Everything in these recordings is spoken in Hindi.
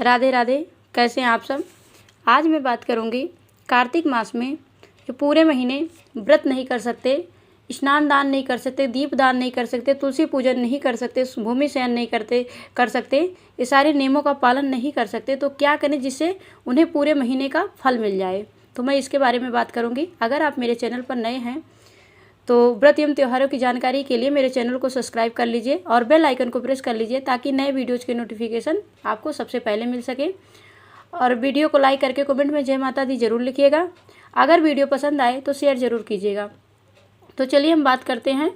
राधे राधे। कैसे हैं आप सब। आज मैं बात करूंगी कार्तिक मास में जो पूरे महीने व्रत नहीं कर सकते, स्नान दान नहीं कर सकते, दीप दान नहीं कर सकते, तुलसी पूजन नहीं कर सकते, भूमि शयन नहीं कर सकते, ये सारे नियमों का पालन नहीं कर सकते, तो क्या करें जिससे उन्हें पूरे महीने का फल मिल जाए। तो मैं इसके बारे में बात करूँगी। अगर आप मेरे चैनल पर नए हैं तो व्रत एवं त्योहारों की जानकारी के लिए मेरे चैनल को सब्सक्राइब कर लीजिए और बेल आइकन को प्रेस कर लीजिए ताकि नए वीडियोज़ के नोटिफिकेशन आपको सबसे पहले मिल सके। और वीडियो को लाइक करके कमेंट में जय माता दी जरूर लिखिएगा। अगर वीडियो पसंद आए तो शेयर ज़रूर कीजिएगा। तो चलिए हम बात करते हैं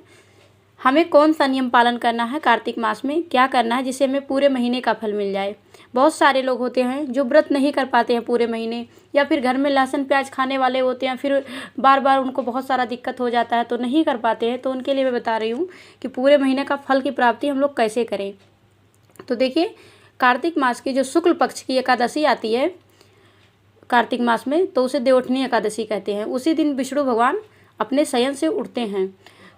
हमें कौन सा नियम पालन करना है, कार्तिक मास में क्या करना है जिससे हमें पूरे महीने का फल मिल जाए। बहुत सारे लोग होते हैं जो व्रत नहीं कर पाते हैं पूरे महीने, या फिर घर में लहसुन प्याज खाने वाले होते हैं, फिर बार बार उनको बहुत सारा दिक्कत हो जाता है तो नहीं कर पाते हैं। तो उनके लिए मैं बता रही हूँ कि पूरे महीने का फल की प्राप्ति हम लोग कैसे करें। तो देखिए, कार्तिक मास की जो शुक्ल पक्ष की एकादशी आती है कार्तिक मास में, तो उसे देवउठनी एकादशी कहते हैं। उसी दिन विष्णु भगवान अपने शयन से उठते हैं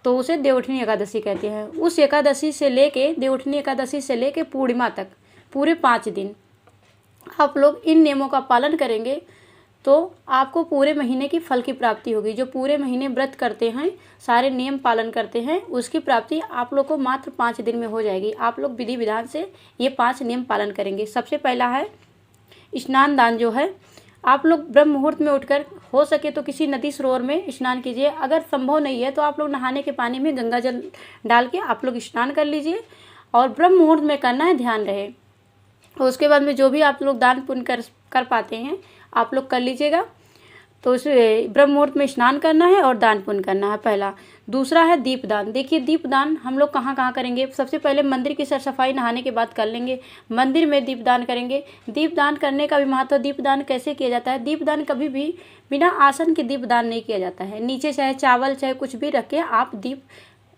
तो उसे देवउठनी एकादशी कहते हैं। उस एकादशी से लेके देवउठनी एकादशी से लेके पूर्णिमा तक पूरे 5 दिन आप लोग इन नियमों का पालन करेंगे तो आपको पूरे महीने की फल की प्राप्ति होगी। जो पूरे महीने व्रत करते हैं, सारे नियम पालन करते हैं, उसकी प्राप्ति आप लोग को मात्र 5 दिन में हो जाएगी। आप लोग विधि विधान से ये 5 नियम पालन करेंगे। सबसे पहला है स्नान दान। जो है आप लोग ब्रह्म मुहूर्त में उठकर हो सके तो किसी नदी सरोवर में स्नान कीजिए। अगर संभव नहीं है तो आप लोग नहाने के पानी में गंगा जल डाल के आप लोग स्नान कर लीजिए और ब्रह्म मुहूर्त में करना है, ध्यान रहे। और उसके बाद में जो भी आप लोग दान पुण्य कर पाते हैं आप लोग कर लीजिएगा। तो उस ब्रह्म मुहूर्त में स्नान करना है और दान पुण्य करना है, पहला। दूसरा है दीपदान। देखिए, दीपदान हम लोग कहाँ कहाँ करेंगे। सबसे पहले मंदिर की सर सफाई नहाने के बाद कर लेंगे, मंदिर में दीपदान करेंगे। दीपदान करने का भी महत्व। दीपदान कैसे किया जाता है। दीपदान कभी भी बिना आसन के दीपदान नहीं किया जाता है। नीचे चाहे चावल चाहे कुछ भी रख के आप दीप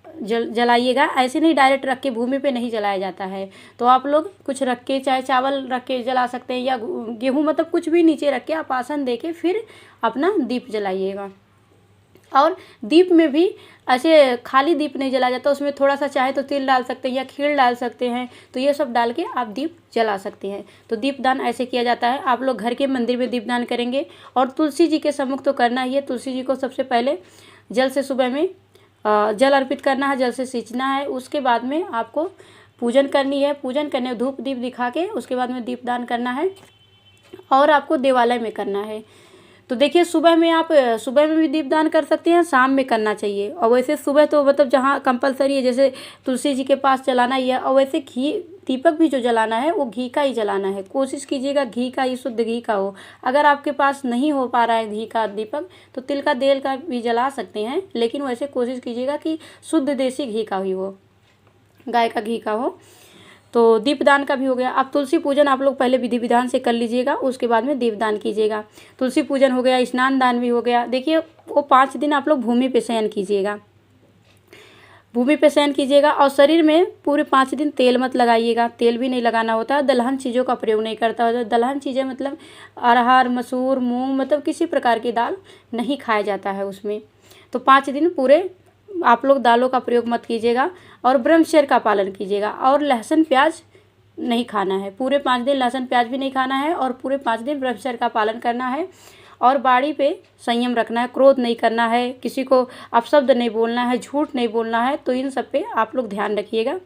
जलाइएगा। ऐसे नहीं डायरेक्ट रख के भूमि पे नहीं जलाया जाता है। तो आप लोग कुछ रख के, चाहे चावल रख के जला सकते हैं या गेहूँ, मतलब कुछ भी नीचे रख के आप आसन दे के फिर अपना दीप जलाइएगा। और दीप में भी ऐसे खाली दीप नहीं जलाया जाता, उसमें थोड़ा सा चाहे तो तिल डाल सकते हैं या खीर डाल सकते हैं। तो ये सब डाल के आप दीप जला सकते हैं। तो दीपदान ऐसे किया जाता है। आप लोग घर के मंदिर में दीपदान करेंगे और तुलसी जी के सम्मुख तो करना ही है। तुलसी जी को सबसे पहले जल से सुबह में जल अर्पित करना है, जल से सींचना है। उसके बाद में आपको पूजन करनी है। पूजन करने धूप दीप दिखा के उसके बाद में दीपदान करना है और आपको देवालय में करना है। तो देखिए, सुबह में आप सुबह में भी दीपदान कर सकते हैं, शाम में करना चाहिए। और वैसे सुबह तो मतलब जहाँ कंपलसरी है, जैसे तुलसी जी के पास जलाना ही है। और वैसे घी दीपक भी जो जलाना है वो घी का ही जलाना है। कोशिश कीजिएगा घी का ही, शुद्ध घी का हो। अगर आपके पास नहीं हो पा रहा है घी का दीपक तो तिल का तेल का भी जला सकते हैं, लेकिन वैसे कोशिश कीजिएगा कि शुद्ध देसी घी का ही हो, गाय का घी का हो। तो दीपदान का भी हो गया। अब तुलसी पूजन आप लोग पहले विधि विधान से कर लीजिएगा, उसके बाद में दीपदान कीजिएगा। तुलसी पूजन हो गया, स्नान दान भी हो गया। देखिए, वो 5 दिन आप लोग भूमि पे शयन कीजिएगा, भूमि पे शयन कीजिएगा। और शरीर में पूरे 5 दिन तेल मत लगाइएगा, तेल भी नहीं लगाना होता है। दलहन चीज़ों का प्रयोग नहीं करता होता। दलहन चीज़ें मतलब अरहर, मसूर, मूंग, मतलब किसी प्रकार की दाल नहीं खाया जाता है उसमें। तो 5 दिन पूरे आप लोग दालों का प्रयोग मत कीजिएगा और ब्रह्मचर्य का पालन कीजिएगा। और लहसुन प्याज नहीं खाना है, पूरे 5 दिन लहसुन प्याज भी नहीं खाना है और पूरे 5 दिन ब्रह्मचर्य का पालन करना है। और वाणी पे संयम रखना है, क्रोध नहीं करना है, किसी को अपशब्द नहीं बोलना है, झूठ नहीं बोलना है। तो इन सब पे आप लोग ध्यान रखिएगा।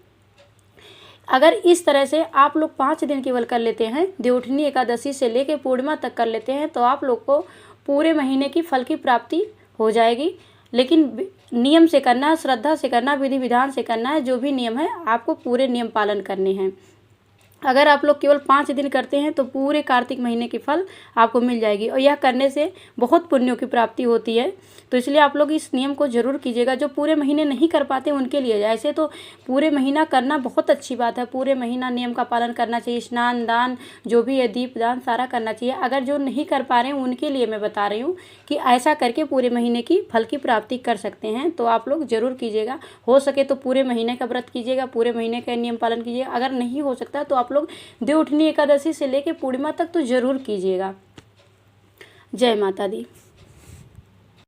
अगर इस तरह से आप लोग 5 दिन केवल कर लेते हैं, देवउठनी एकादशी से लेकर पूर्णिमा तक कर लेते हैं, तो आप लोग को पूरे महीने की फल की प्राप्ति हो जाएगी। लेकिन नियम से करना है, श्रद्धा से करना, विधि विधान से करना है। जो भी नियम है आपको पूरे नियम पालन करने हैं। अगर आप लोग केवल 5 दिन करते हैं तो पूरे कार्तिक महीने की फल आपको मिल जाएगी। और यह करने से बहुत पुण्यों की प्राप्ति होती है। तो इसलिए आप लोग इस नियम को जरूर कीजिएगा। जो पूरे महीने नहीं कर पाते उनके लिए, ऐसे तो पूरे महीना करना बहुत अच्छी बात है। पूरे महीना नियम का पालन करना चाहिए, स्नान दान जो भी है, दीप दान सारा करना चाहिए। अगर जो नहीं कर पा रहे हैं उनके लिए मैं बता रही हूँ कि ऐसा करके पूरे महीने की फल की प्राप्ति कर सकते हैं। तो आप लोग जरूर कीजिएगा। हो सके तो पूरे महीने का व्रत कीजिएगा, पूरे महीने का नियम पालन कीजिएगा। अगर नहीं हो सकता तो आप लोग देवउठनी एकादशी से लेकर पूर्णिमा तक तो जरूर कीजिएगा। जय माता दी।